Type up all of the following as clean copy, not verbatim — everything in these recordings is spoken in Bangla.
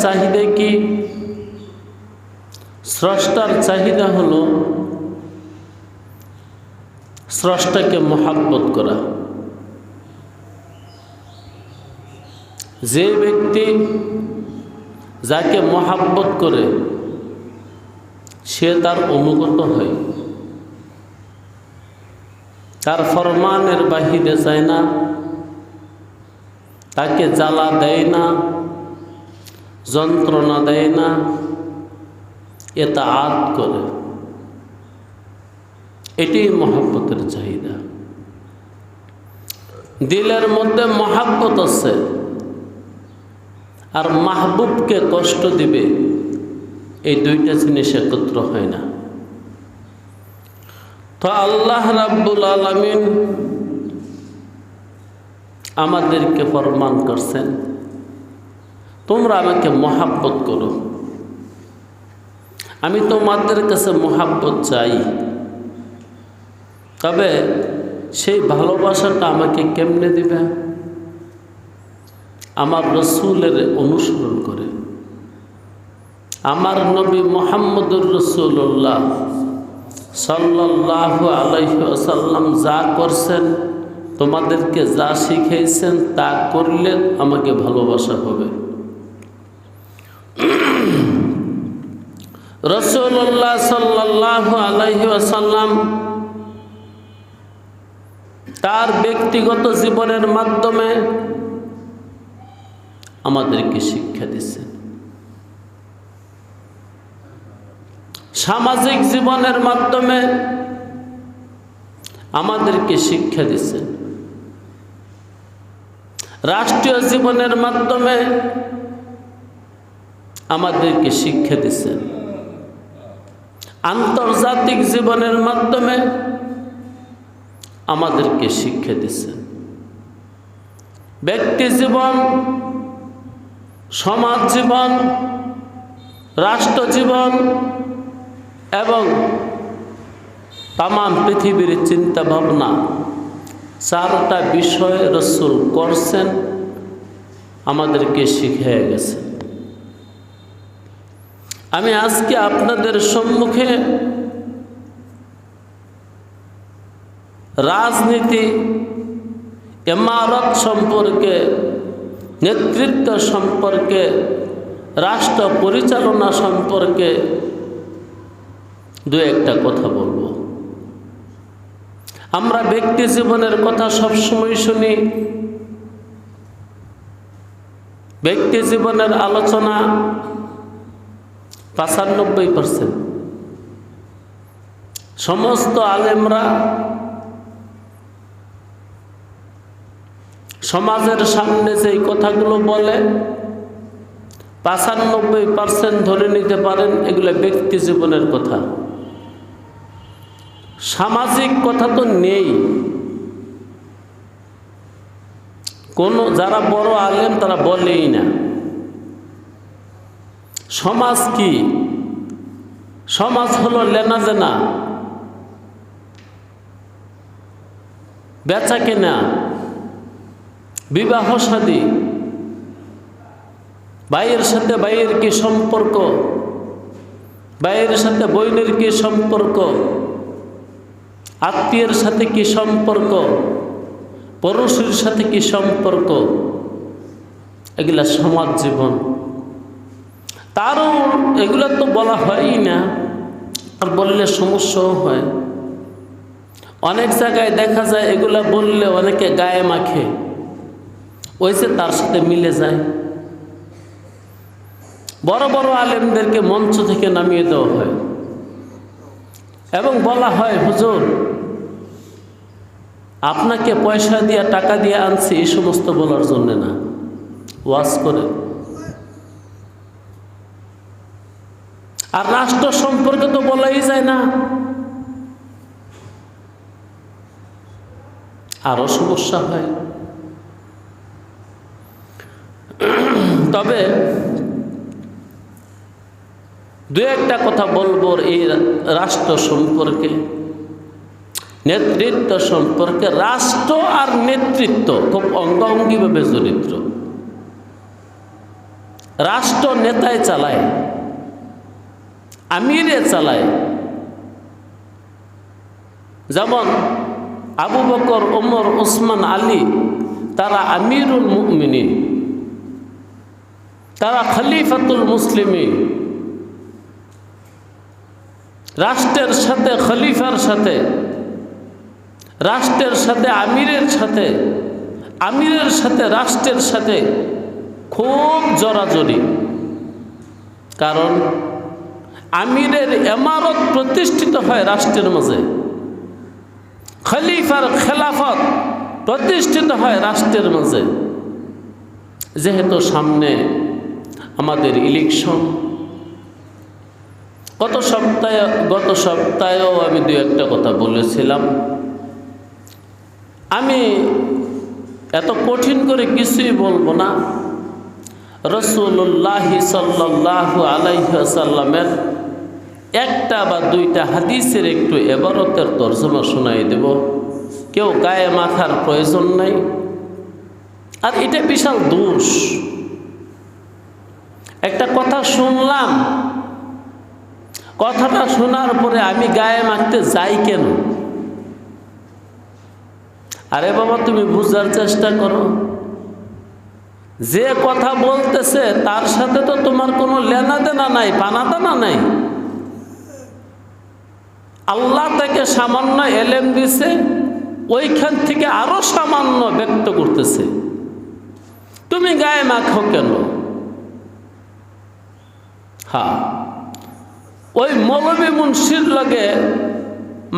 চাহিদা কি? স্রষ্টার চাহিদা হলো স্রষ্টাকে মহাব্বত করা। যে ব্যক্তি যাকে মহাব্বত করে সে তার অনুগত হয়, তার ফরমানের বাহিরে যায় না, তাকে জ্বালা দেয় না, যন্ত্রণা দেয় না, ইতাআত করে। এটাই মহাব্বতের চাহিদা। দিলের মধ্যে মহাব্বত আছে আর মাহবুবকে কষ্ট দিবে, এই দুইটা জিনিস একত্র হয় না। তো আল্লাহ রাব্বুল আলামিন আমাদেরকে ফরমান করছেন, তোমরা আমাকে মহাব্বত করো। আমি তোমাদের কাছে মহাব্বত চাই, তবে সেই ভালোবাসাটা আমাকে কেমনে দিবে? আমার রসুলের অনুসরণ করে। আমার নবী মুহাম্মদুর রাসূলুল্লাহ সাল্লাল্লাহু আলাইহি ওয়াসাল্লাম যা করছেন, তোমাদেরকে যা শিখিয়েছেন তা করলে আমাকে ভালোবাসা হবে। রাসূলুল্লাহ সাল্লাল্লাহু আলাইহি ওয়াসাল্লাম তার ব্যক্তিগত জীবনের মাধ্যমে আমাদেরকে শিক্ষা দিচ্ছেন, সামাজিক জীবনের মাধ্যমে আমাদেরকে শিক্ষা দিচ্ছেন, রাষ্ট্রীয় জীবনের মাধ্যমে আমাদেরকে শিক্ষা দিচ্ছেন, আন্তর্জাতিক জীবনের মাধ্যমে আমাদেরকে শিক্ষা দিচ্ছেন। ব্যক্তি জীবন, সমাজ জীবন, রাষ্ট্র জীবন এবং তাম পৃথিবীর চিন্তা ভাবনা, চারটা বিষয় রাসূল করছেন, আমাদেরকে শিখিয়ে গেছেন। আমি আজকে আপনাদের সম্মুখে রাজনীতি, ইমারত সম্পর্কে, নেতৃত্ব সম্পর্কে, রাষ্ট্র পরিচালনা সম্পর্কে দু একটা কথা বলবো। আমরা ব্যক্তি জীবনের কথা সবসময় শুনি, ব্যক্তি জীবনের আলোচনা 95%। সমস্ত আলেমরা সমাজের সামনে যেই কথাগুলো বলে 95% ধরে নিতে পারেন এগুলো ব্যক্তি জীবনের কথা। সামাজিক কথা তো নেই। কোনো যারা বড় আলেম তারা বলেই না। সমাজ কি? সমাজ হলো লেনাজেনা, বেচা কেনা, বিবাহ শাদী, ভাইয়ের সাথে ভাইয়ের কি সম্পর্ক, ভাইয়ের সাথে বোনের কি সম্পর্ক, আত্মীয়ের সাথে কি সম্পর্ক, পড়োশীর সাথে কি সম্পর্ক, এগুলা সমাজ জীবন। তারও এগুলো তো বলা হয়ই না, আর বললে সমস্যাও হয়। অনেক জায়গায় দেখা যায় এগুলা বললে অনেকে গায়ে মাখে, ওই যে তার সাথে মিলে যায়। বড় বড় আলেমদেরকে মঞ্চ থেকে নামিয়ে দেওয়া হয় এবং বলা হয়, হুজুর আপনাকে পয়সা দিয়ে টাকা দিয়ে আনছি এই সমস্ত বলার জন্য না, ওয়াজ করে। আর রাষ্ট্র সম্পর্কে তো বলাই যায় না, আরো সমস্যা হয়। তবে দু একটা কথা বলবো এই রাষ্ট্র সম্পর্কে, নেতৃত্ব সম্পর্কে। রাষ্ট্র আর নেতৃত্ব খুব অঙ্গাঙ্গিভাবে জড়িত। রাষ্ট্র নেতায় চালায়, আমিরে চালায়। যেমন আবু বকর, ওমর, ওসমান, আলী, তারা আমিরুল মুমিনিন, তারা খলিফাতুল মুসলিমিন। রাষ্ট্রের সাথে, খলিফার সাথে, রাষ্ট্রের সাথে আমিরের সাথে, আমিরের সাথে রাষ্ট্রের সাথে খুব জড়াজড়ি। কারণ আমিরের ইমারত প্রতিষ্ঠিত হয় রাষ্ট্রের মাঝে, খলিফার খেলাফত প্রতিষ্ঠিত হয় রাষ্ট্রের মাঝে। যেহেতু সামনে আমাদের ইলেকশন, গত সপ্তাহেও আমি দু একটা কথা বলেছিলাম। আমি এত কঠিন করে কিছুই বলবো না। রাসূলুল্লাহ সাল্লাল্লাহু আলাইহি ওয়াসাল্লামের একটা বা দুইটা হাদিসের একটু ইবারতের তরজমা শোনাই দেব। কেউ গায়ে মাখার প্রয়োজন নাই। আর এটা বিশাল দোষ। একটা কথা শুনলাম, কথাটা শোনার পরে আমি গায়ে মাখতে যাই কেন? আরে বাবা, তুমি বুঝার চেষ্টা করো। যে কথা বলতেছে তার সাথে তো তোমার কোনো লেনা দেনা নাই, পানা দানা নাই। আল্লাহ তাকে সামান্য এলেম দিছে, ওইখান থেকে আরো সামান্য ব্যক্ত করতেছে। তুমি গায়ে মাখো কেন? হ্যাঁ, ওই মৌলবী মুন্সির লগে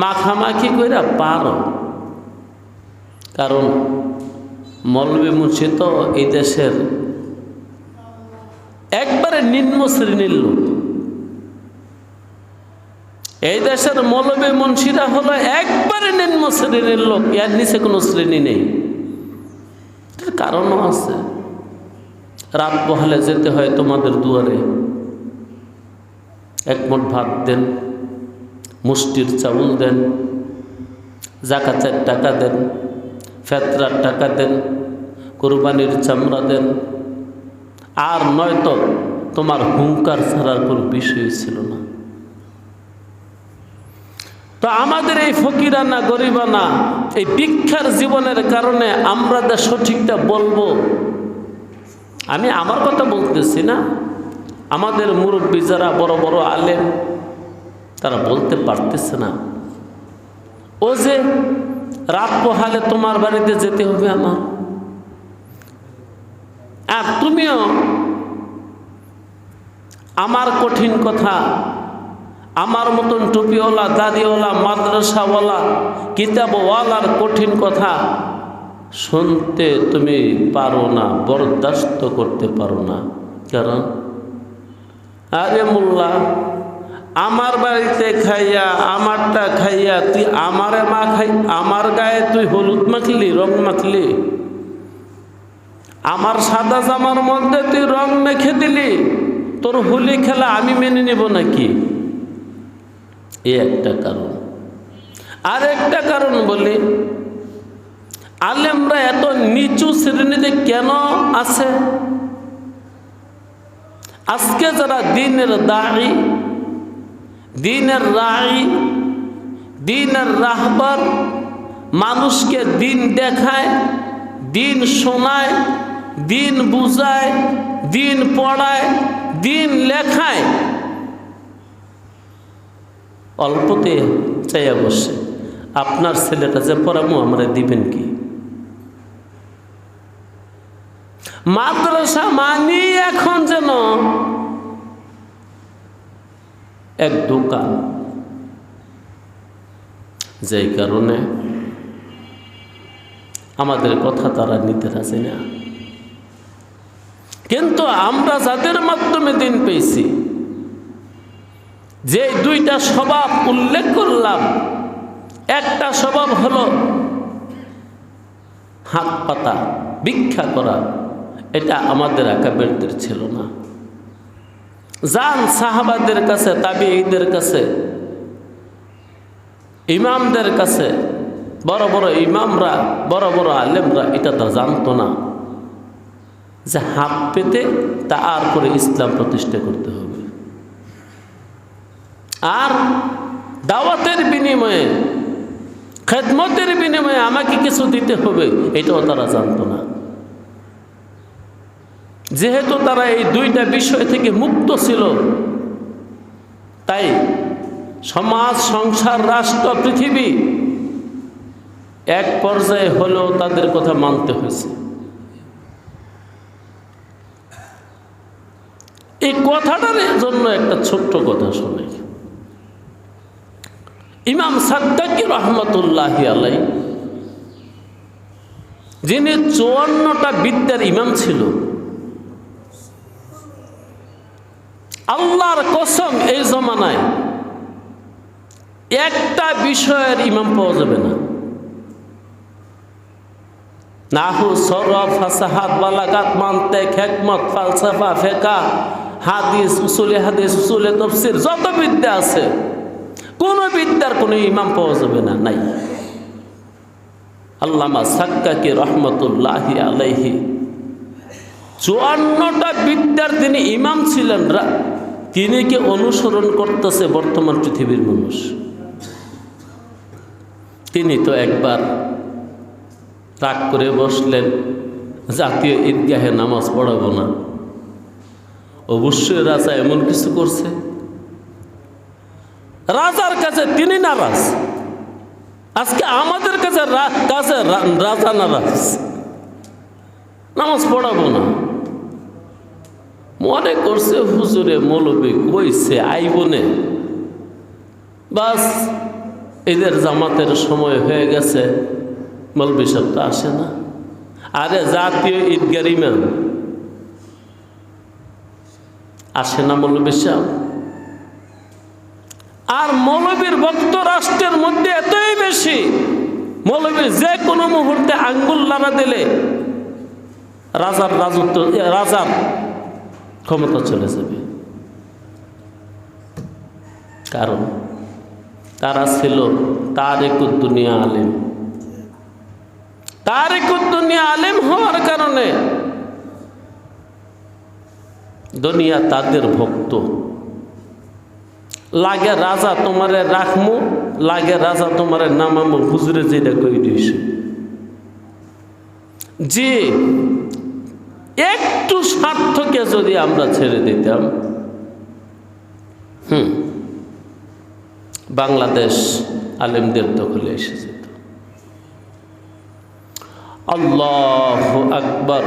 মাখামাখি কইরা পারো। কারণ মৌলবী মুন্সি তো এই দেশের একবারে নিম্ন শ্রেণীর লোক। এই দেশের মৌলবী মুন্সিরা হলো একবারে নিম্ন শ্রেণীর লোক, এর নিচে কোনো শ্রেণী নেই। এর কারণও আছে। রাত পোহালে যেতে হয় তোমাদের দুয়ারে, এক মুঠ ভাত দেন, মুষ্টির চাউল দেন, জাকাতের টাকা দেন, ফেতরার টাকা দেন, কুরবানির চামড়া দেন। আর নয়তো তোমার হুঙ্কার ছাড়ার কোনো বিষয় ছিল না। তো আমাদের এই ফকিরানা গরিবানা এই ভিক্ষার জীবনের কারণে আমরা যা সঠিকটা বলবো, আমি আমার কথা বলতেছি না, আমাদের মুরব্বী যারা বড় বড় আলেম তারা বলতে পারতেছে না। ও যে রাত পোহালে তোমার বাড়িতে যেতে হবে আমার, আর তুমিও আমার কঠিন কথা, আমার মতন টুপিওয়ালা, দাড়িওয়ালা, মাদ্রাসাওয়ালা, কিতাবওয়ালার কঠিন কথা শুনতে তুমি পারো না, বরদাস্ত করতে পারো না। কারণ আরে মোল্লা, আমার বাড়িতে খাইয়া, আমারটা খাইয়া তুই আমারে মাখাই, আমার গায়ে তুই হলুদ মাখলি, রং মাখলি, আমার সাদা জামার মধ্যে তুই রং মেখে দিলি, তোর হোলি খেলা আমি মেনে নেব নাকি? এই একটা কারণ। আর একটা কারণ বলি, আলেমরা এত নিচু শ্রেণীতে কেন আছে? আজকে যারা দ্বীনের দাঈ, দ্বীনের রাঈ, দ্বীনের রাহবার, মানুষকে দ্বীন দেখায়, দ্বীন শোনায়, দ্বীন বুঝায়, দ্বীন পড়ায়, দ্বীন লেখায়, অল্পতে চাইয়া বসে আপনার ছেলেটা যে পড়ামো আমরা দিবেন কি? মাদ্রাসা মানি এখন যেন এক দোকান, যেই কারণে আমাদের কথা তারা নিতে রাজি না। কিন্তু আমরা যাদের মাধ্যমে দিন পেয়েছি, যে দুইটা স্বভাব উল্লেখ করলাম, একটা স্বভাব হলো হাত পাতা, ভিক্ষা করা। এটা আমাদের আকাবেরদের ছিল না। যান সাহাবাদের কাছে, তাবিঈদের কাছে, ইমামদের কাছে, বড় বড় ইমামরা, বড় বড় আলেমরা এটা তো জানতো না। যে হাত পেতে তারপরে ইসলাম প্রতিষ্ঠা করতে হবে। আর দাওয়াতের বিনিময়ে, খেদমতের বিনিময়ে আমাকে কিছু দিতে হবে, এটাও তারা জানতো না। যেহেতু তারা এই দুইটা বিষয় থেকে মুক্ত ছিল, তাই সমাজ, সংসার, রাষ্ট্র, পৃথিবী এক পর্যায়ে হলেও তাদের কথা মানতে হয়েছে। এই কথাটার জন্য একটা ছোট্ট কথা শুনে। ইমাম সাদ্দাকি রহমতুল্লাহি আলাই, যিনি 54টা বিদ্যার ইমাম ছিল, আল্লাহর কসম এই জমানায় একটা বিষয়ের ইমাম পাওয়া যাবে না। নাহু, সরফ, ফাসাহাত, বালাগাত, মানতিক, হিকমত, ফালসাফা, ফিকহ, হাদিস, উসুলে হাদিস, উসুলে তাফসীর, যত বিদ্যা আছে, কোন বিদ্যার কোনো ইমাম পাওয়া যাবে না, নাই। আল্লামা সাক্কাকি রহমতুল্লাহি আলাইহি 54টা বিদ্যার তিনি ইমাম ছিলেন। তিনি কে অনুসরণ করতেছে বর্তমান পৃথিবীর মানুষ। তিনি তো একবার রাগ করে বসলেন, জাতীয় ঈদগাহে নামাজ পড়াবো না। অবশ্যই রাজা এমন কিছু করছে, রাজার কাছে তিনি নারাজ। আজকে আমাদের কাছে রাজা নারাজ, নামাজ পড়াবো না। মনে করছে হুজুরে মৌলবী কইছে আইবনে, বাস এদের জামাতের সময় হয়ে গেছে, মৌলবী সাহেব আসে না। আরে জাতীয় ঈদগার ইমাম আসে না মৌলবী সাহেব। আর মৌলবীর ভক্ত রাষ্ট্রের মধ্যে এতই বেশি, মৌলবী যে কোনো মুহূর্তে আঙ্গুল নাড়া দিলে রাজার রাজত্ব, রাজার ক্ষমতা চলে যাবে। কারণ তারা ছিল তারিকুদ দুনিয়া আলেম। তারিকুদ দুনিয়া আলেম হওয়ার কারণে দুনিয়া তাদের ভক্ত। লাগে রাজা তোমারে রাখমু, লাগে রাজা তোমারে নামামু, হুজুরে যেটা কই দিয়েছে। যে একটু স্বার্থকে যদি আমরা ছেড়ে দিতাম, বাংলাদেশ আলেমদের দখলে এসে যেত। আল্লাহু আকবার।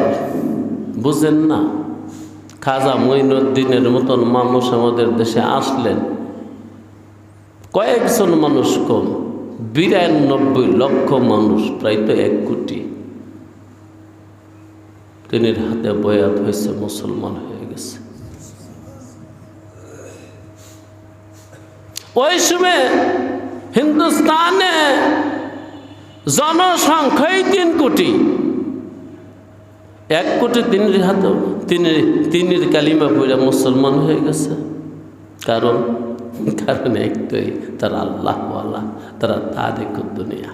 বুঝেন না, খাজা মঈনুদ্দিনের মতন মানুষ আমাদের দেশে আসলেন, কয়েকজন মানুষ কম, 92 লক্ষ মানুষ, প্রায় তো 1 কোটি। তিনির হাতে বয়াত হয়েছে, মুসলমান হয়ে গেছে। ওই সময় হিন্দুস্তানে জনসংখ্যাই 3 কোটি। 1 কোটি তিনির হাতে, তিনির কালিমা পড়ে মুসলমান হয়ে গেছে। কারণ একটাই, তারা আল্লাহওয়ালা, তারা তারিকুদ দুনিয়া।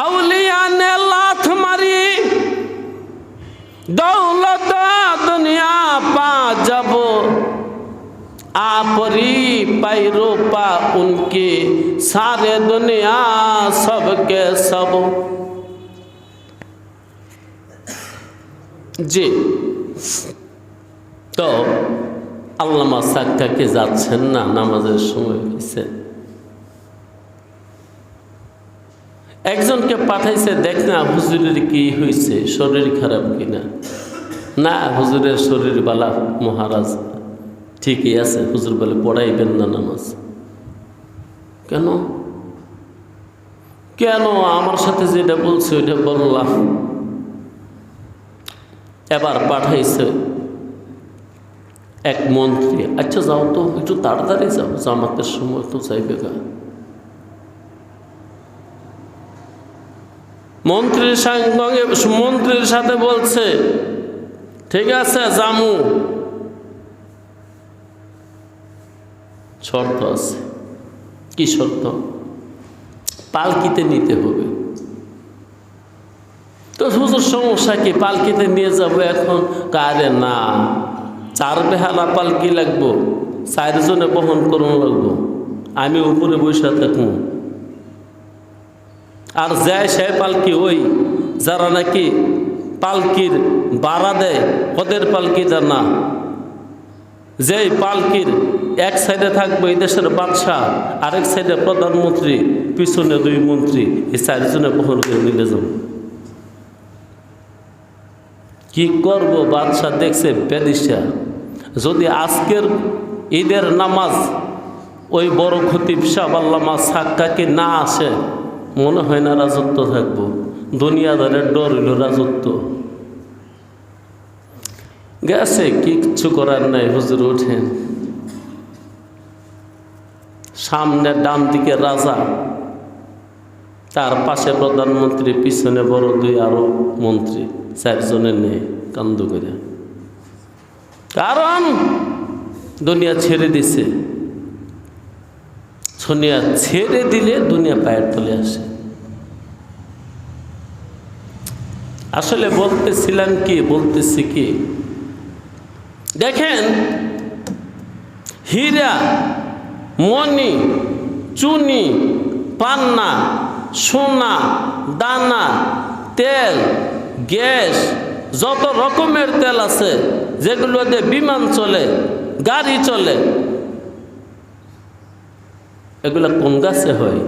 আউলিয়া নে লাথ মারি দৌলত দুনিয়া পা যাব, आपरी पैरो पा उनके सारे दुनिया सबके सब। জি, তো আল্লামা সাক্কাকে যাচ্ছেন না, নামাজের সময় হয়েছে, একজনকে পাঠাইছে, দেখ না হুজুরের কি হয়েছে, শরীর খারাপ কিনা। না, হুজুরের শরীর বালা মহারাজ, ঠিকই আছে। হুজুর বলে পড়াইবেন না নামাজ। কেন? আমার সাথে যেটা বলছে ওইটা বললাম। এবার পাঠাইছে এক মন্ত্রী, আচ্ছা যাও তো, একটু তাড়াতাড়ি যাও, জামাতের সময় তো চাইবে গা। মন্ত্রীর সাথে বলছে ঠিক আছে জামু, শর্ত আছে। কি শর্ত? পালকিতে নিতে হবে। তো তো হুজুর সমস্যা কি, পালকিতে নিয়ে যাব এখন? কারে না, 4 বেহালা পালকি লাগবো, 4 জনে বহন করুন লাগবো, আমি উপরে বসে থাকবো। আর যায় সে পালকি ওই যারা নাকি পালকির ভাড়া দেয় ওদের পালকিটা না। যেই পালকির এক সাইডে থাকবে এই দেশের বাদশাহ, আরেক সাইডে প্রধানমন্ত্রী, পিছনে 2 মন্ত্রী, এই 4 জনে বহন করে নিলে যাব। কি করব? বাদশাহ দেখছে বেদিশা, যদি আজকের ঈদের নামাজ ওই বড় খতিব সাহেব আল্লামা সাক্কাকে না আসে, মনে হয় না রাজত্ব থাকবো। দুনিয়াদারের ডর হইল রাজত্ব। গেছে, কিচ্ছু করার নাই, হুজুর ওঠেন। সামনে ডান দিকে রাজা, তার পাশে প্রধানমন্ত্রী, পিছনে বড় 2 আরো মন্ত্রী, 4 জনের নেই কান্দ করে। কারণ দুনিয়া ছেড়ে দিছে। দুনিয়া ছেড়ে দিলে দুনিয়া পায়ের তলে আসে। আসলে বলতেছিলাম কি, বলতেছি কি, দেখেন হীরা, মণি, চুনি, পান্না, সোনা, দানা, তেল, গ্যাস, যত রকমের তেল আছে যেগুলোতে বিমান চলে, গাড়ি চলে, এগুলা কোন গাছে হয়?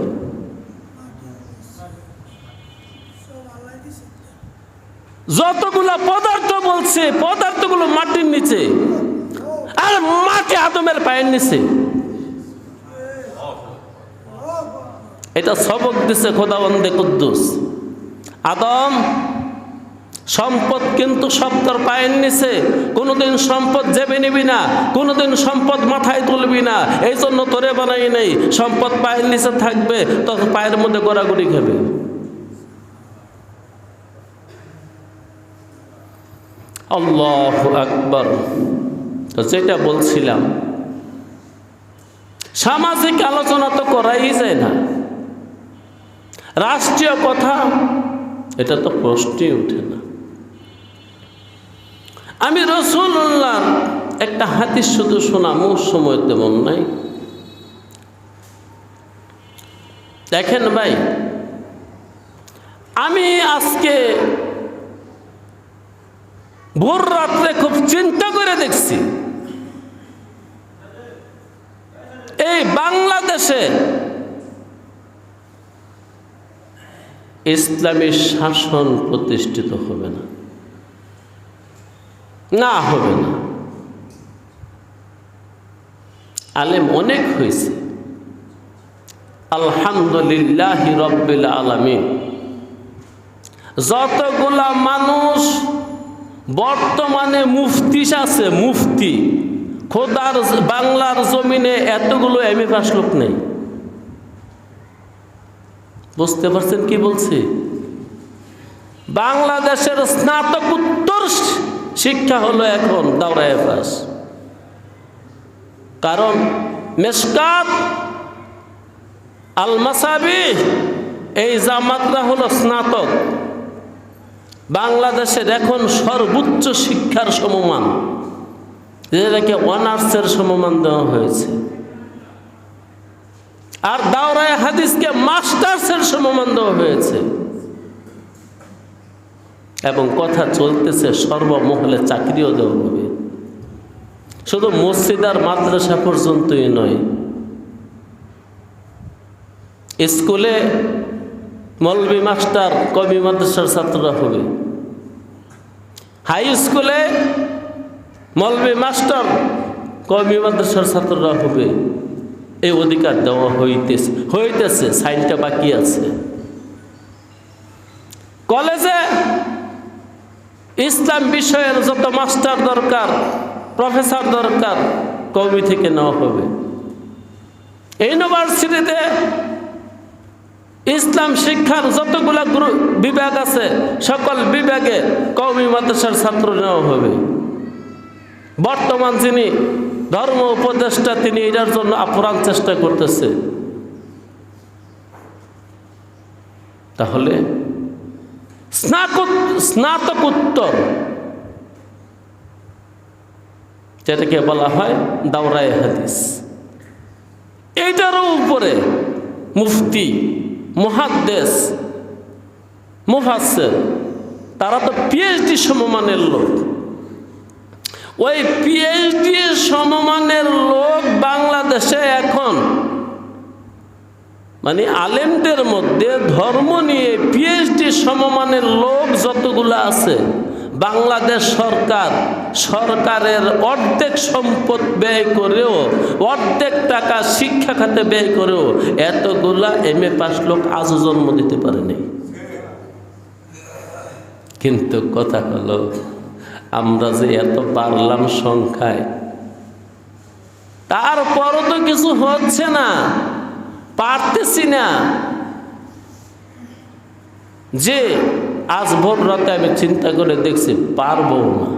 যতগুলো পদার্থ বলছে, পদার্থগুলো মাটির নিচে, আর মাটি আদমের পায়ের নিচে। এটা সবক দিছে খোদাবন্দে কুদ্দুস। আদম, সম্পদ কিন্তু সব তোর পায়ের নিচে, কোনোদিন সম্পদ জেবে নিবি না, কোনোদিন সম্পদ মাথায় তুলবি না। এই জন্য তোরে বানাই নেই, সম্পদ পায়ের নিচে থাকবে, তোর পায়ের মধ্যে গড়াগড়ি খাবে। আল্লাহু আকবার। তো যেটা বলছিলাম, সামাজিক আলোচনা তো করাই যায় না, রাষ্ট্রীয় কথা এটা তো প্রশ্নই ওঠে না। আমি রাসূলুল্লাহর একটা হাদিস শুধু শোনামু, সময় তেমন নাই। দেখেন ভাই, আমি আজকে ভোর রাত্রে খুব চিন্তা করে দেখছি, এই বাংলাদেশে ইসলামী শাসন প্রতিষ্ঠিত হবে না, না হবে না। আলেম অনেক হয়েছে, আলহামদুলিল্লাহি রাব্বিল আলামিন। যতগুলা মানুষ বর্তমানে মুফতি আছে, মুফতি, খোদার বাংলার জমিনে এতগুলো এমএ পাস লোক নেই। বুঝতে পারছেন কি বলছি? বাংলাদেশের স্নাতকোত্তর শিক্ষা হলো এখন দাওরায়ে পাস। কারণ মেশকাত, আল মাসাবিহ, এই জামাতরা হলো স্নাতক। বাংলাদেশের এখন সর্বোচ্চ শিক্ষার সমমান, যেটাকে অনার্সের সমমান দেওয়া হয়েছে। আর দাওরায়ে হাদিসকে মাস্টার্সের সমমান দেওয়া হয়েছে। এবং কথা চলতেছে সর্বমহলে চাকরিও দেওয়া হবে। শুধু মসজিদ আর মাদ্রাসা পর্যন্তই নয়, স্কুলে মৌলবি মাস্টার কওমি মাদ্রাসার ছাত্ররা হবে, হাই স্কুলে মৌলবি মাস্টার কওমি মাদ্রাসার ছাত্ররা হবে। এই অধিকার দেওয়া হইতেছে, সাইনটা বাকি আছে। কলেজে ইসলাম বিষয়ের যত মাস্টার দরকার, প্রফেসর দরকার, কওমি থেকে নেওয়া হবে। ইউনিভার্সিটিতে ইসলাম শিক্ষার যতগুলা বিভাগ আছে, সকল বিভাগে কওমি মাদ্রাসার ছাত্র নেওয়া হবে। বর্তমান যিনি ধর্ম উপদেষ্টা, তিনি এটার জন্য আপ্রাণ চেষ্টা করতেছে। তাহলে স্নাতকোত্তর, যেটাকে বলা হয় দাওরায়ে হাদিস, এইটারও উপরে মুফতি, মুহাদ্দিস, মুফাসসির, তারা তো পিএইচডি সমমানের লোক। ওই পিএইচডি সমমানের লোক বাংলাদেশে এখন মানে আলেমদের মধ্যে ধর্ম নিয়ে পিএইচডি সমমানের লোক যতগুলো আছে, বাংলাদেশ সরকারের অর্ধেক সম্পদ ব্যয় করেও, অর্ধেক টাকা শিক্ষা খাতে ব্যয় করেও এতগুলা এমএ পাস লোক আজও জন্ম দিতে পারেনি। কিন্তু কথা হলো, আমরা যে এত বাড়লাম সংখ্যায়, তারপরও তো কিছু হচ্ছে না, পারতেছি না। যে আজ ভোর রাতে আমি চিন্তা করে দেখছি পারবো না।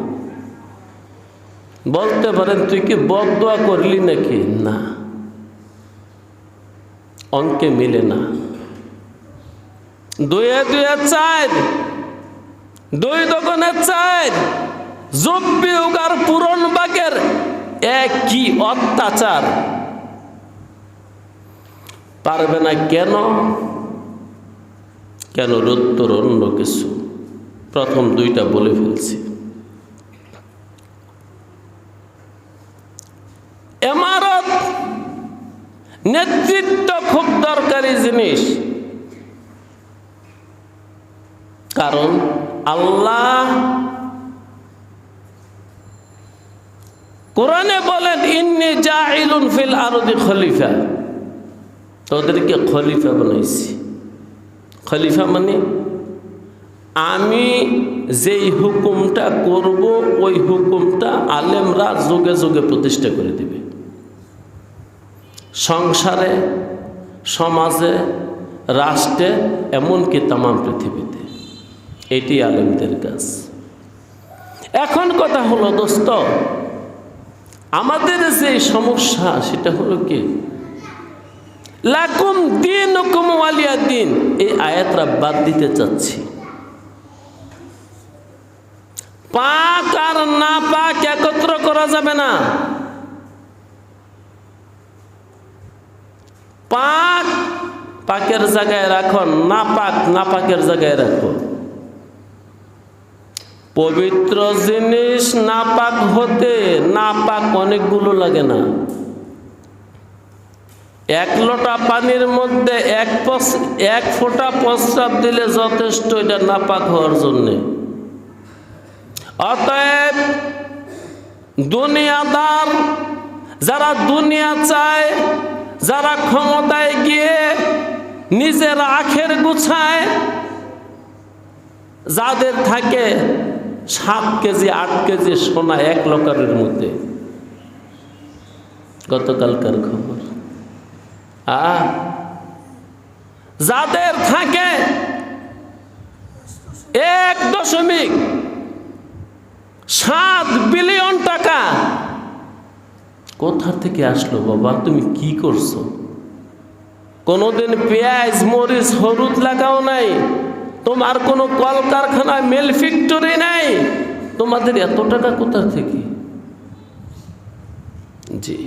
বলতে পারেন তুই কি বদদোয়া করলি নাকি? না, অঙ্কে মিলে না। 2 এ 2 এ 4, 2 দোকানে 4, জব্বিউগ আর পুরন বাগের একই অত্যাচার। পারবে না কেন? কেন উত্তর অন্য কিছু। প্রথম 2টা বলে ফেলছি। ইমারত, নেতৃত্ব খুব দরকারি জিনিস। কারণ আল্লাহ কোরআনে বলেন, ইন্নী জাইলুন ফিল আরদি খলিফা, তোদেরকে খলিফা বানাইছি। খলিফা মানে আমি যেই হুকুমটা করব ওই হুকুমটা আলেমরা যুগে যুগে প্রতিষ্ঠা করে দিবে, সংসারে, সমাজে, রাষ্ট্রে, এমনকি তামাম পৃথিবীতে। এটি আলেমদের কাজ। এখন কথা হলো দোস্ত, আমাদের যে সমস্যা সেটা হলো কি, লাকুম দীনুকুম ওয়ালিয়া দীন, এই আয়াতটা বাদ দিতে চাচ্ছি। পাক আর না পাক একত্র করা যাবে না। পাক পাকের জায়গায় রাখো, না পাক না পাকের জায়গায় রাখো। পবিত্র জিনিস না পাক হতে না পাক অনেকগুলো লাগে না। 1 লোটা পানির মধ্যে 1 ফোঁটা প্রস্রাব দিলে যথেষ্ট এটা নাপাক হওয়ার জন্যে। অতএব দুনিয়াদার যারা দুনিয়া চায়, যারা ক্ষমতায় গিয়ে নিজের আখের গুছায়, যাদের থাকে 7 কেজি 8 কেজি সোনা 1 লকারের মধ্যে, গতকালকার খবর। যাদের থাকে 1.7 বিলিয়ন টাকা, কোথা থেকে আসলো বাবা? তুমি কি করছো? কোনোদিন পেঁয়াজ, মরিচ, হলুদ লাগাও নাই, তোমার কোনো কলকারখানা, মিল ফ্যাক্টরি নাই, তোমাদের এত টাকা কোথা থেকে? জি,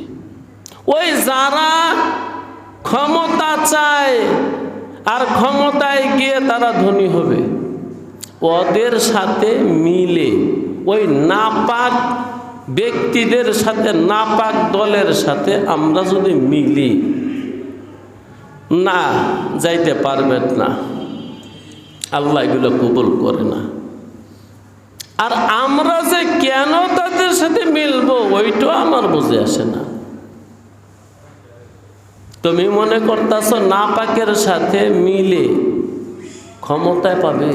ওই যারা ক্ষমতা চায় আর ক্ষমতায় গিয়ে তারা ধনী হবে, ওদের সাথে মিলে ওই নাপাক ব্যক্তিদের সাথে, নাপাক দলের সাথে আমরা যদি মিলি, না যাইতে পারবেন না। আল্লাহ এগুলো কবুল করে না। আর আমরা যে কেন তাদের সাথে মিলবো ওইটাও আমার বুঝে আসে না। তুমি মনে করতেছ না পাকের সাথে মিলে ক্ষমতায় পাবে?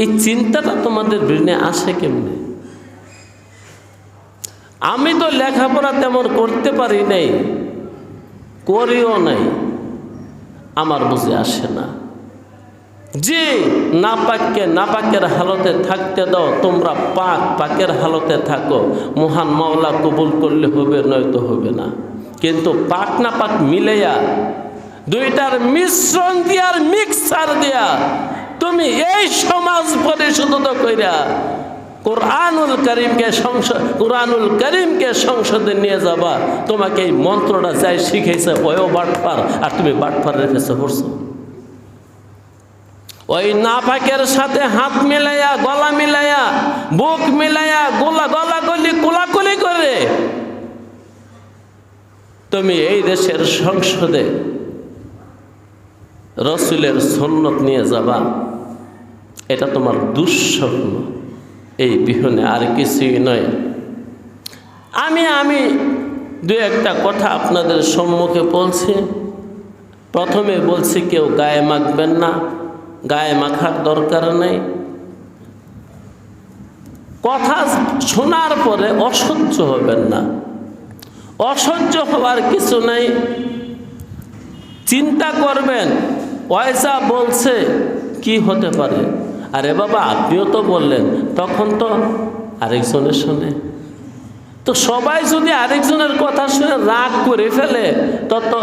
এই চিন্তাটা তোমাদের ব্রেনে আসে কেমনে? আমি তো লেখাপড়া তেমন করতে পারি নাই, করিও নাই, আমার বুঝে আসে না। যে নাপাককে নাপাকের হালতে থাকতে দাও, তোমরা পাক পাকের হালতে থাকো, মহান মাওলা কবুল করলে হবে, নয়তো হবে না। কিন্তু পাক না পাক মিলাইয়া, দুইটার মিশ্রণ দিয়া, মিক্সার দিয়া তুমি এই সমাজ পরিশুদ্ধ কইরা কোরআনুল করিমকে সংসদে নিয়ে যাবা, তোমাকে এই মন্ত্রটা যাই শিখেছে ওয়ও বাটপার, আর তুমি বাটপারের কাছে পড়ছো। ওই নাপাকের সাথে হাত মিলাইয়া, গলা মিলাইয়া, বুক মিলাইয়া, গলাগলি কোলাকুলি করে তুমি এই দেশের সংসদে রসুলের সুন্নত নিয়ে যাবা, এটা তোমার দুঃস্বপ্ন, এই বিহনে আর কিছুই নয়। আমি দু একটা কথা আপনাদের সম্মুখে বলছি। প্রথমে বলছি, কেউ গায়ে মাখবেন না, গায়ে মাখার দরকার নেই। কথা শোনার পরে অসহ্য হবেন না, অসহ্য হওয়ার কিছু নেই। চিন্তা করবেন ওয়াইসা বলছে কি হতে পারে, আরে বাবা আপনিও তো বললেন, তখন তো আরেকজনের শুনে। তো সবাই যদি আরেকজনের কথা শুনে রাগ করে ফেলে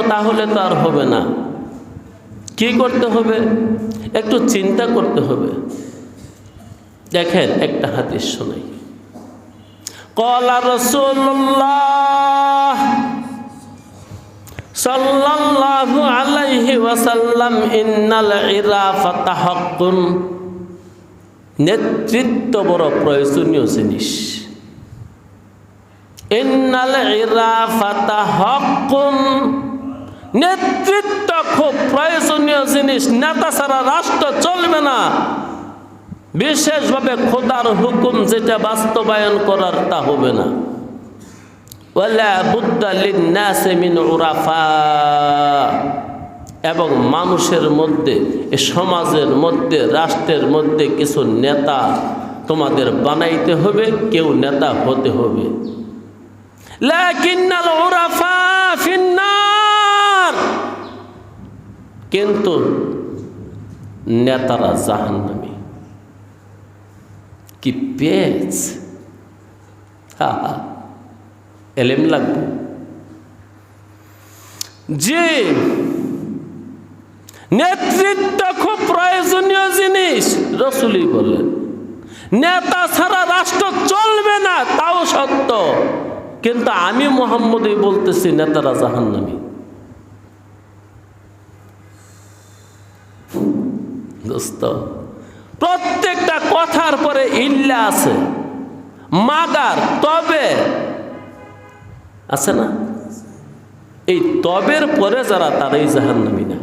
তাহলে তো আর হবে না। কি করতে হবে? একটু চিন্তা করতে হবে। দেখেন একটা হাদিস শোনাই। ক্বালা রাসূলুল্লাহ সাল্লাল্লাহু আলাইহি ওয়াসাল্লাম ইন্নাল ইরাফাতা হাক্কুন। নেতৃত্ব বড় প্রয়োজনীয় জিনিস। ইন্নাল ইরাফাতা হাক্কুন, নেতৃত্ব খুব প্রয়োজনীয় জিনিস। নেতা ছাড়া রাষ্ট্র চলবে না। বিশেষভাবে খোদার হুকুম যেটা বাস্তবায়ন করার তা হবে না। ওয়ালা বুদ্দা লিন্নাসি মিন উরাফা, এবং মানুষের মধ্যে, সমাজের মধ্যে, রাষ্ট্রের মধ্যে কিছু নেতা তোমাদের বানাইতে হবে, কেউ নেতা হতে হবে। লাকিন্নাল উরাফা ফিন্নার, কিন্তু নেতারা জাহান্নামী। কি পেজ! এলেম লাগবে যে নেতৃত্ব খুব প্রয়োজনীয় জিনিস। রাসূলই বললেন নেতা ছাড়া রাষ্ট্র চলবে না, তাও সত্য। কিন্তু আমি মুহাম্মদই বলতেছি নেতারা জাহান্নামী। দোস্ত, প্রত্যেকটা কথার পরে ইল্লা আছে, মাগার, তবে আছে না? এই তবের পরে যারা, তারাই জাহান্নামী না।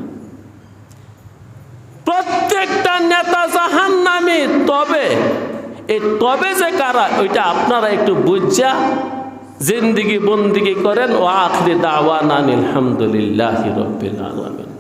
প্রত্যেকটা নেতা জাহান্নামী, তবে এই তবে যে কারা, ওইটা আপনারা একটু বুঝা জিন্দিগি বন্দিগি করেন। ওয়া আখিরি দাওয়ানা আলহামদুলিল্লাহি রাব্বিল আলামিন।